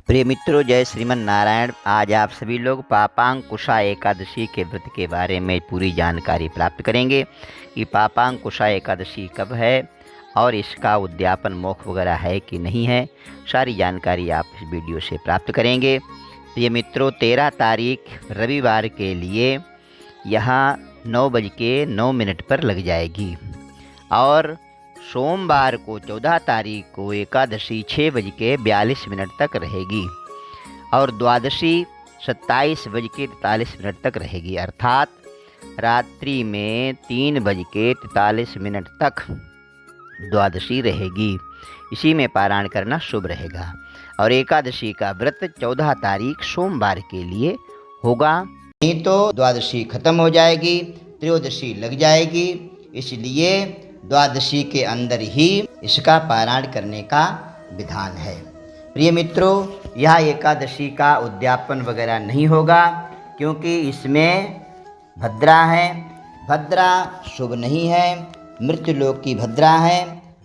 प्रिय मित्रों, जय श्रीमन नारायण। आज आप सभी लोग पापांकुशा एकादशी के व्रत के बारे में पूरी जानकारी प्राप्त करेंगे कि पापांकुशा एकादशी कब है और इसका उद्यापन मोक्ष वगैरह है कि नहीं है। सारी जानकारी आप इस वीडियो से प्राप्त करेंगे। प्रिय मित्रों, 13 तारीख रविवार के लिए यहाँ 9:09 पर लग जाएगी और सोमवार को 14 तारीख को एकादशी 6:42 तक रहेगी और द्वादशी 27:43 तक रहेगी, अर्थात रात्रि में 3:43 तक द्वादशी रहेगी। इसी में पारायण करना शुभ रहेगा और एकादशी का व्रत 14 तारीख सोमवार के लिए होगा। नहीं तो द्वादशी खत्म हो जाएगी, त्रयोदशी लग जाएगी, इसलिए द्वादशी के अंदर ही इसका पारायण करने का विधान है। प्रिय मित्रों, यह एकादशी का उद्यापन वगैरह नहीं होगा क्योंकि इसमें भद्रा है। भद्रा शुभ नहीं है, मृत्युलोक की भद्रा है।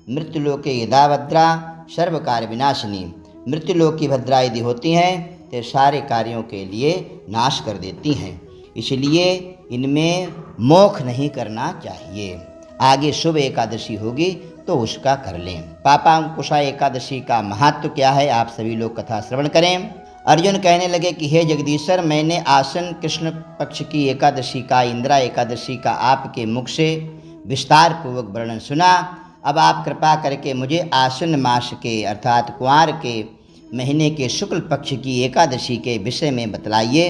मृत्युलोक के यदा भद्रा सर्व कार्य विनाशिनी। मृत्युलोक की भद्रा यदि होती हैं तो सारे कार्यों के लिए नाश कर देती हैं, इसलिए इनमें मोक्ष नहीं करना चाहिए। आगे शुभ एकादशी होगी तो उसका कर लें। पापांकुशा एकादशी का महत्व क्या है, आप सभी लोग कथा श्रवण करें। अर्जुन कहने लगे कि हे जगदीश्वर, मैंने आश्विन कृष्ण पक्ष की एकादशी का, इंदिरा एकादशी का आपके मुख से विस्तार पूर्वक वर्णन सुना। अब आप कृपा करके मुझे आश्विन मास के अर्थात कुंवार के महीने के शुक्ल पक्ष की एकादशी के विषय में बतलाइए।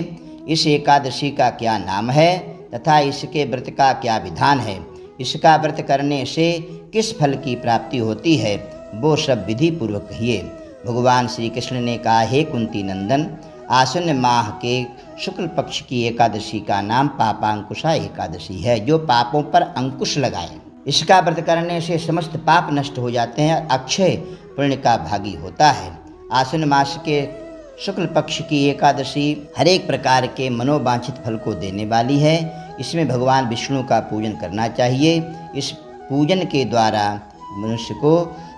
इस एकादशी का क्या नाम है तथा इसके व्रत का क्या विधान है, इसका व्रत करने से किस फल की प्राप्ति होती है, वो सब विधि पूर्वक कहिए। भगवान श्री कृष्ण ने कहा, हे कुंती नंदन, आश्विन माह के शुक्ल पक्ष की एकादशी का नाम पापांकुशा एकादशी है, जो पापों पर अंकुश लगाए। इसका व्रत करने से समस्त पाप नष्ट हो जाते हैं, अक्षय पुण्य का भागी होता है। आश्विन मास के शुक्ल पक्ष की एकादशी हर एक प्रकार के मनोवांछित फल को देने वाली है। इसमें भगवान विष्णु का पूजन करना चाहिए। इस पूजन के द्वारा मनुष्य को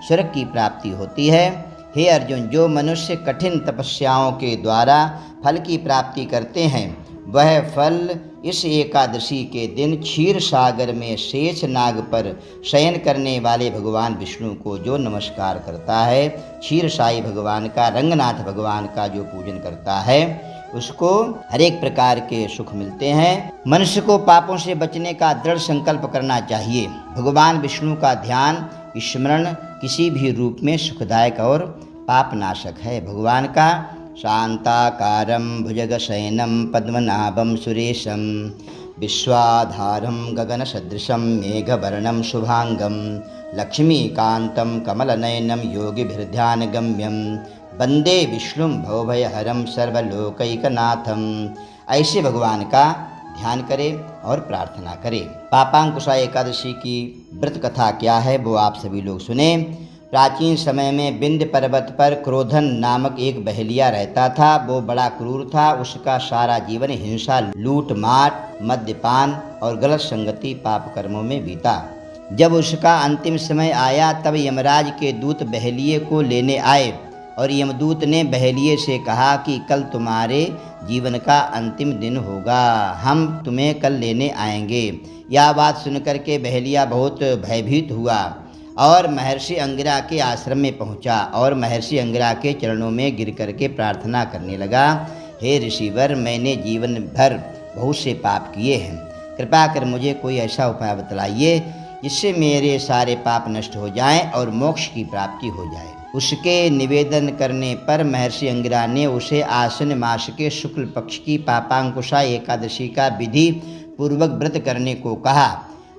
स्वर्ग की प्राप्ति होती है। हे अर्जुन, जो मनुष्य कठिन तपस्याओं के द्वारा फल की प्राप्ति करते हैं, वह फल इस एकादशी के दिन क्षीर सागर में शेष नाग पर शयन करने वाले भगवान विष्णु को जो नमस्कार करता है, क्षीर साई भगवान का, रंगनाथ भगवान का जो पूजन करता है, उसको हर एक प्रकार के सुख मिलते हैं। मनुष्य को पापों से बचने का दृढ़ संकल्प करना चाहिए। भगवान विष्णु का ध्यान, स्मरण किसी भी रूप में सुखदायक और पापनाशक है। भगवान का शांताकारं भुजगशयनं पद्मनाभं सुरेशं विश्वाधारं गगनसदृशं मेघवर्णं शुभांगं लक्ष्मीकान्तं कमलनयनं योगिभिर्ध्यानगम्यं वंदे विष्णु भवभयहरं सर्वलोकैकनाथम। ऐसे भगवान का ध्यान करें और प्रार्थना करें। पापांकुशा एकादशी की व्रत कथा क्या है वो आप सभी लोग सुने। प्राचीन समय में विंध्य पर्वत पर क्रोधन नामक एक बहेलिया रहता था। वो बड़ा क्रूर था। उसका सारा जीवन हिंसा, लूट मार, मद्यपान और गलत संगति पाप कर्मों में बीता। जब उसका अंतिम समय आया तब यमराज के दूत बहेलिये को लेने आए और यमदूत ने बहेलिये से कहा कि कल तुम्हारे जीवन का अंतिम दिन होगा, हम तुम्हें कल लेने आएंगे। यह बात सुनकर के बहेलिया बहुत भयभीत हुआ और महर्षि अंगिरा के आश्रम में पहुंचा और महर्षि अंगिरा के चरणों में गिर करके प्रार्थना करने लगा, हे ऋषिवर, मैंने जीवन भर बहुत से पाप किए हैं, कृपा कर मुझे कोई ऐसा उपाय बतलाइए जिससे मेरे सारे पाप नष्ट हो जाएं और मोक्ष की प्राप्ति हो जाए। उसके निवेदन करने पर महर्षि अंगिरा ने उसे आश्विन मास के शुक्ल पक्ष की पापांकुशा एकादशी का विधि पूर्वक व्रत करने को कहा।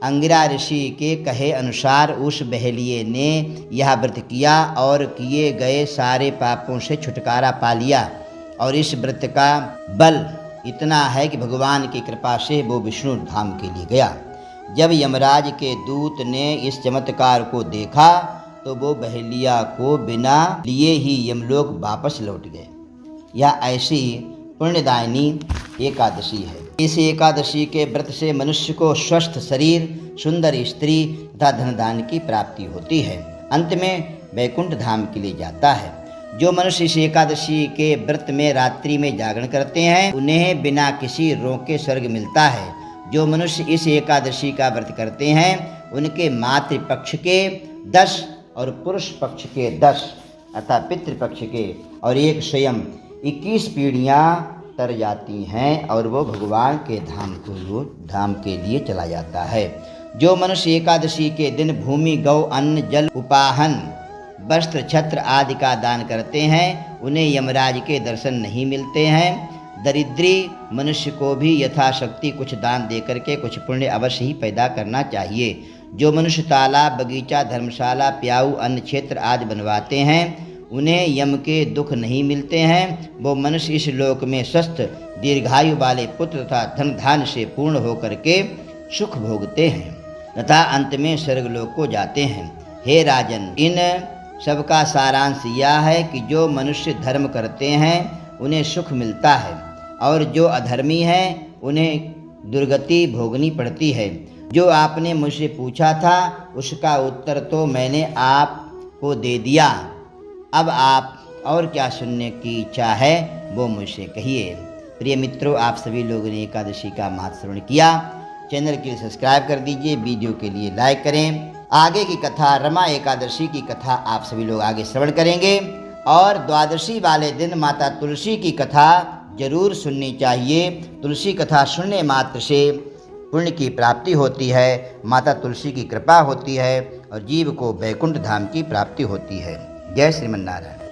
अंगिरा ऋषि के कहे अनुसार उस बहेलिये ने यह व्रत किया और किए गए सारे पापों से छुटकारा पा लिया। और इस व्रत का बल इतना है कि भगवान की कृपा से वो विष्णु धाम के लिए गया। जब यमराज के दूत ने इस चमत्कार को देखा तो वो बहेलिया को बिना लिए ही यमलोक वापस लौट गए। यह ऐसी पुण्यदायिनी एकादशी है। इस एकादशी के व्रत से मनुष्य को स्वस्थ शरीर, सुंदर स्त्री तथा धनदान की प्राप्ति होती है। अंत में वैकुंठ धाम के लिए जाता है। जो मनुष्य इस एकादशी के व्रत में रात्रि में जागरण करते हैं उन्हें बिना किसी रोके स्वर्ग मिलता है। जो मनुष्य इस एकादशी का व्रत करते हैं उनके मातृपक्ष के 10 और पुरुष पक्ष के 10 अर्थात पितृपक्ष के और एक स्वयं 21 पीढ़ियाँ तर जाती हैं और वो भगवान के धाम के लिए चला जाता है। जो मनुष्य एकादशी के दिन भूमि, गौ, अन्न, जल, उपाहन, वस्त्र, छत्र आदि का दान करते हैं उन्हें यमराज के दर्शन नहीं मिलते हैं। दरिद्री मनुष्य को भी यथाशक्ति कुछ दान देकर के कुछ पुण्य अवश्य ही पैदा करना चाहिए। जो मनुष्य तालाब, बगीचा, धर्मशाला, प्याऊ, अन्न क्षेत्र आदि बनवाते हैं उन्हें यम के दुख नहीं मिलते हैं। वो मनुष्य इस लोक में स्वस्थ दीर्घायु वाले पुत्र तथा धन धान्य से पूर्ण होकर के सुख भोगते हैं तथा अंत में स्वर्गलोक को जाते हैं। हे राजन, इन सबका सारांश यह है कि जो मनुष्य धर्म करते हैं उन्हें सुख मिलता है और जो अधर्मी हैं उन्हें दुर्गति भोगनी पड़ती है। जो आपने मुझसे पूछा था उसका उत्तर तो मैंने आपको दे दिया। अब आप और क्या सुनने की इच्छा है वो मुझसे कहिए। प्रिय मित्रों, आप सभी लोगों ने एकादशी का महत्व श्रवण किया। चैनल के लिए सब्सक्राइब कर दीजिए, वीडियो के लिए लाइक करें। आगे की कथा, रमा एकादशी की कथा आप सभी लोग आगे श्रवण करेंगे और द्वादशी वाले दिन माता तुलसी की कथा जरूर सुननी चाहिए। तुलसी कथा सुनने मात्र से पुण्य की प्राप्ति होती है, माता तुलसी की कृपा होती है और जीव को वैकुंठ धाम की प्राप्ति होती है। जय श्रीमन्नारायण।